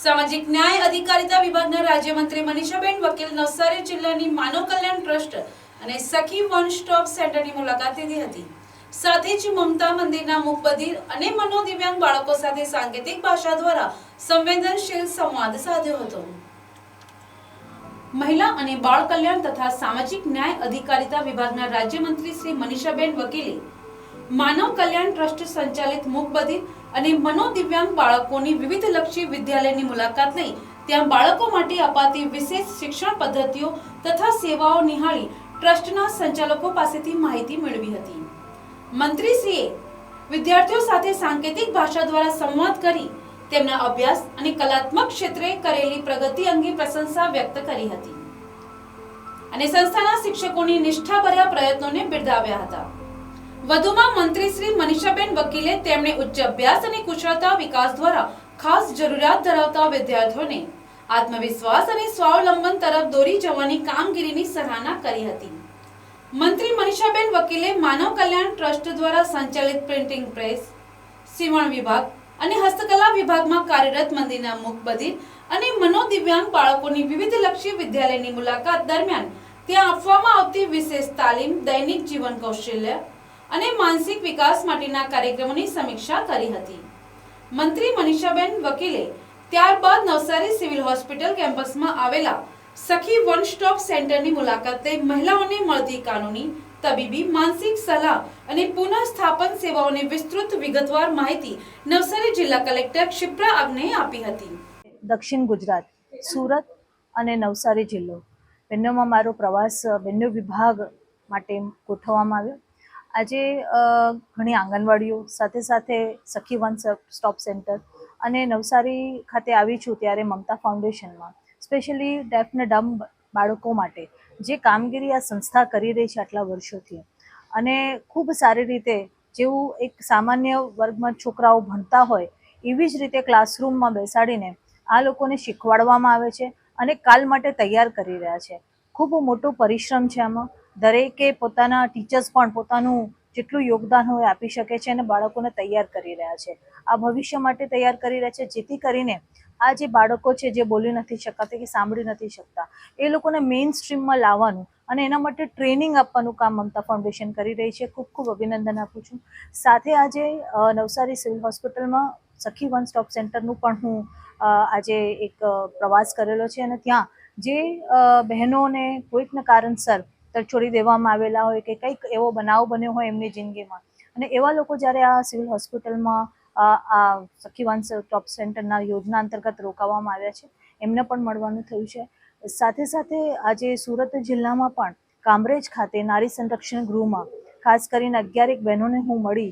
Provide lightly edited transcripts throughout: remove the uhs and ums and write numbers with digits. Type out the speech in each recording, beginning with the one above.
સામાજિક ન્યાય અધિકારીતા વિભાગના રાજ્યમંત્રી મનીષાબેન વકીલ નવસારી જિલ્લાની માનવ કલ્યાણ ટ્રસ્ટ અને સખી વન સ્ટોપ સેન્ટરની મુલાકાત લીધી હતી। સાથે જ મમતા મંદિરના મૂક બધિર અને મનોદિવ્યાંગ બાળકો સાથે સાંકેતિક ભાષા દ્વારા સંવેદનશીલ સંવાદ સાધ્યો હતો। મહિલા અને બાળ કલ્યાણ તથા સામાજિક ન્યાય અધિકારીતા વિભાગના રાજ્યમંત્રી શ્રી મનીષાબેન વકીલે માનવ કલ્યાણ ટ્રસ્ટ સંચાલિત મૂક બધિર અને મનોદિવ્યાંગ બાળકોની વિવિધલક્ષી વિદ્યાલયની મુલાકાત લઈ ત્યાં બાળકો માટે અપાતી વિશેષ શિક્ષણ પદ્ધતિઓ તથા સેવાઓ નિહાળી ટ્રસ્ટના સંચાલકો પાસેથી માહિતી મેળવી હતી। મંત્રીશ્રીએ વિદ્યાર્થીઓ સાથે સાંકેતિક ભાષા દ્વારા સંવાદ કરી તેમના અભ્યાસ અને કલાત્મક ક્ષેત્રે કરેલી પ્રગતિ અંગે પ્રશંસા વ્યક્ત કરી હતી અને સંસ્થાના શિક્ષકોની નિષ્ઠાભર્યા પ્રયત્નોને બિરદાવ્યા હતા। વધુમાં મંત્રી શ્રી મનીષાબેન વકીલે તેમણે ઉચ્ચ અભ્યાસ અને કુશળતા વિકાસ દ્વારા ખાસ જરૂરિયાત ધરાવતા વિદ્યાર્થીઓને આત્મવિશ્વાસ અને સ્વાવલંબન તરફ દોરી જવાની કામગીરીની સરાહના કરી હતી। મંત્રી મનીષાબેન વકીલે માનવ કલ્યાણ ટ્રસ્ટ દ્વારા સંચાલિત પ્રિન્ટિંગ પ્રેસ, સીવણ વિભાગ અને હસ્તકલા વિભાગમાં કાર્યરત મંદિરના મૂક બધિર અને મનોદિવ્યાંગ બાળકોની વિવિધલક્ષી વિદ્યાલયની મુલાકાત દરમિયાન ત્યાં આપવામાં આવતી વિશેષ તાલીમ, દૈનિક જીવન કૌશલ્ય અને માનસિક વિકાસ માટેના કાર્યક્રમોની સમીક્ષા કરી હતી। મંત્રી મનીષાબેન વકીલે ત્યારબાદ નવસારી સિવિલ હોસ્પિટલ કેમ્પસમાં આવેલા સખી વન સ્ટોપ સેન્ટરની મુલાકાત લઈ મહિલાઓને મળતી કાનૂની, તબીબી, માનસિક સલાહ અને પુનઃસ્થાપન સેવાઓની વિસ્તૃત વિગતવાર માહિતી નવસારી જિલ્લા કલેક્ટર ક્ષિપ્રા અગ્નેએ આપી હતી। દક્ષિણ ગુજરાત, સુરત અને નવસારી જિલ્લો બંનેમાં મારો પ્રવાસ બંને વિભાગ માટે ગોઠવવામાં આવ્યો। આજે ઘણી આંગણવાડીઓ સાથે સાથે સખી વન સ્ટોપ સેન્ટર અને નવસારી ખાતે આવી છું ત્યારે મમતા ફાઉન્ડેશનમાં સ્પેશિયલી ડેફ ને ડમ્બ બાળકો માટે જે કામગીરી આ સંસ્થા કરી રહી છે આટલા વર્ષોથી અને ખૂબ સારી રીતે જેવું એક સામાન્ય વર્ગમાં છોકરાઓ ભણતા હોય એવી જ રીતે ક્લાસરૂમમાં બેસાડીને આ લોકોને શીખવાડવામાં આવે છે અને કાલ માટે તૈયાર કરી રહ્યા છે। ખૂબ મોટો પરિશ્રમ છે આમાં। દરેકે પોતાના ટીચર્સ પણ પોતાનું જેટલું યોગદાન હોય આપી શકે છે અને બાળકોને તૈયાર કરી રહ્યા છે। આ ભવિષ્ય માટે તૈયાર કરી રહ્યા છે જેથી કરીને આ જે બાળકો છે જે બોલી નથી શકતા કે સાંભળી નથી શકતા એ લોકોને મેઇન સ્ટ્રીમમાં લાવવાનું અને એના માટે ટ્રેનિંગ આપવાનું કામ મમતા ફાઉન્ડેશન કરી રહી છે। ખૂબ ખૂબ અભિનંદન આપું છું। સાથે આજે નવસારી સિવિલ હોસ્પિટલમાં સખી વન સ્ટોપ સેન્ટરનું પણ હું આજે એક પ્રવાસ કરેલો છે અને ત્યાં જે બહેનોને કોઈકના કારણસર છોડી દેવામાં આવેલા હોય કે કંઈક એવો બનાવ બન્યો હોય એમની જિંદગીમાં અને એવા લોકો જ્યારે આ સિવિલ હોસ્પિટલમાં આ સખી વન સ્ટોપ સેન્ટરના યોજના અંતર્ગત રોકાવામાં આવ્યા છે એમને પણ મળવાનું થયું છે। સાથે સાથે આજે સુરત જિલ્લામાં પણ કામરેજ ખાતે નારી સંરક્ષણ ગૃહમાં ખાસ કરીને 11 બહેનોને હું મળી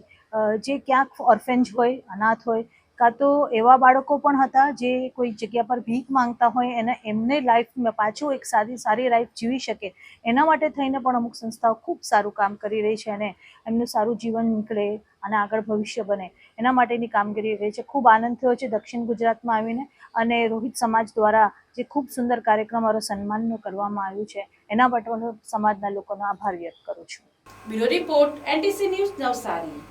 જે ક્યાંક ઓર્ફેન્જ હોય, અનાથ હોય કાં તો એવા બાળકો પણ હતા જે કોઈ જગ્યા પર ભીખ માંગતા હોય અને એમને લાઈફમાં પાછું એક સારી લાઈફ જીવી શકે એના માટે થઈને પણ અમુક સંસ્થાઓ ખૂબ સારું કામ કરી રહી છે અને એમનું સારું જીવન નીકળે અને આગળ ભવિષ્ય બને એના માટેની કામગીરી રહી છે। ખૂબ આનંદ થયો છે દક્ષિણ ગુજરાતમાં આવીને અને રોહિત સમાજ દ્વારા જે ખૂબ સુંદર કાર્યક્રમ અને સન્માનનું કરવામાં આવ્યું છે એના માટે સમાજના લોકોનો આભાર વ્યક્ત કરું છું। Bureau report NTC news Navsari.